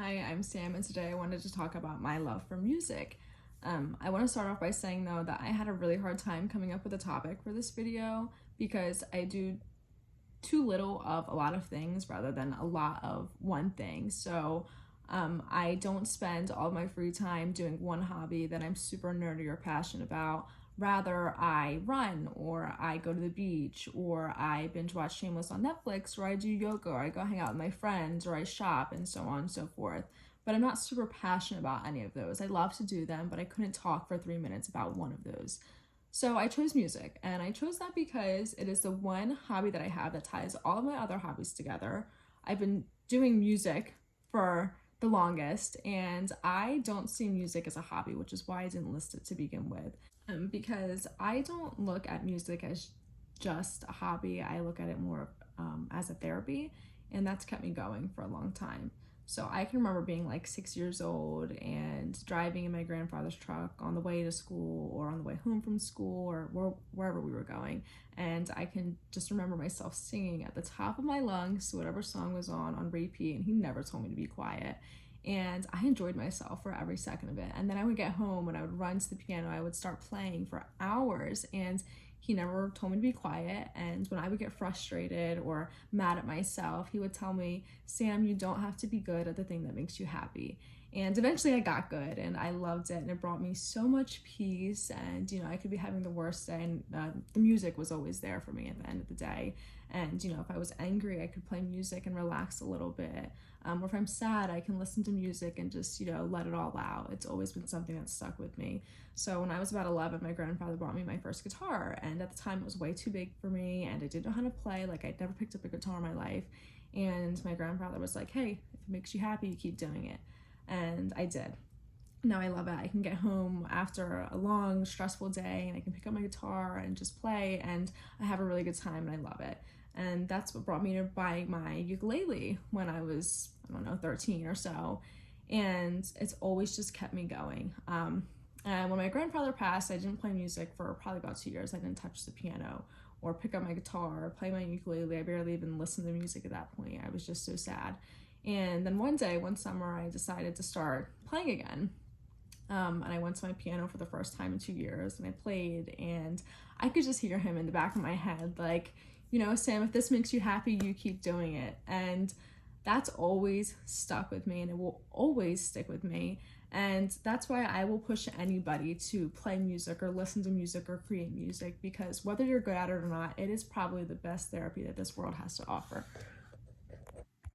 Hi, I'm Sam, and today I wanted to talk about my love for music. I want to start off by saying though that I had a really hard time coming up with a topic for this video because I do too little of a lot of things rather than a lot of one thing. I don't spend all of my free time doing one hobby that I'm super nerdy or passionate about. Rather, I run, or I go to the beach, or I binge watch Shameless on Netflix, or I do yoga, or I go hang out with my friends, or I shop, and so on and so forth. But I'm not super passionate about any of those. I love to do them, but I couldn't talk for 3 minutes about one of those. So I chose music, and I chose that because it is the one hobby that I have that ties all of my other hobbies together. I've been doing music for the longest, and I don't see music as a hobby, which is why I didn't list it to begin with. Because I don't look at music as just a hobby, I look at it more as a therapy, and that's kept me going for a long time. So I can remember being like 6 years old and driving in my grandfather's truck on the way to school or on the way home from school or wherever we were going. And I can just remember myself singing at the top of my lungs whatever song was on repeat, and he never told me to be quiet. And I enjoyed myself for every second of it. And then I would get home and I would run to the piano. I would start playing for hours, and he never told me to be quiet. And when I would get frustrated or mad at myself, he would tell me, Sam, you don't have to be good at the thing that makes you happy. And eventually I got good and I loved it, and it brought me so much peace. And I could be having the worst day, and the music was always there for me at the end of the day. And if I was angry, I could play music and relax a little bit. Or if I'm sad, I can listen to music and just let it all out. It's always been something that stuck with me. So when I was about 11, my grandfather bought me my first guitar, and at the time it was way too big for me, and I didn't know how to play. Like, I'd never picked up a guitar in my life. And my grandfather was like, hey, if it makes you happy, you keep doing it. And I did. Now I love it. I can get home after a long, stressful day, and I can pick up my guitar and just play, and I have a really good time, and I love it. And that's what brought me to buying my ukulele when I was, 13 or so. And it's always just kept me going. And when my grandfather passed, I didn't play music for probably about 2 years. I didn't touch the piano or pick up my guitar or play my ukulele. I barely even listened to music at that point. I was just so sad. And then one summer, I decided to start playing again. And I went to my piano for the first time in 2 years, and I played, and I could just hear him in the back of my head, like, Sam, if this makes you happy, you keep doing it. And that's always stuck with me, and it will always stick with me. And that's why I will push anybody to play music or listen to music or create music, because whether you're good at it or not, it is probably the best therapy that this world has to offer.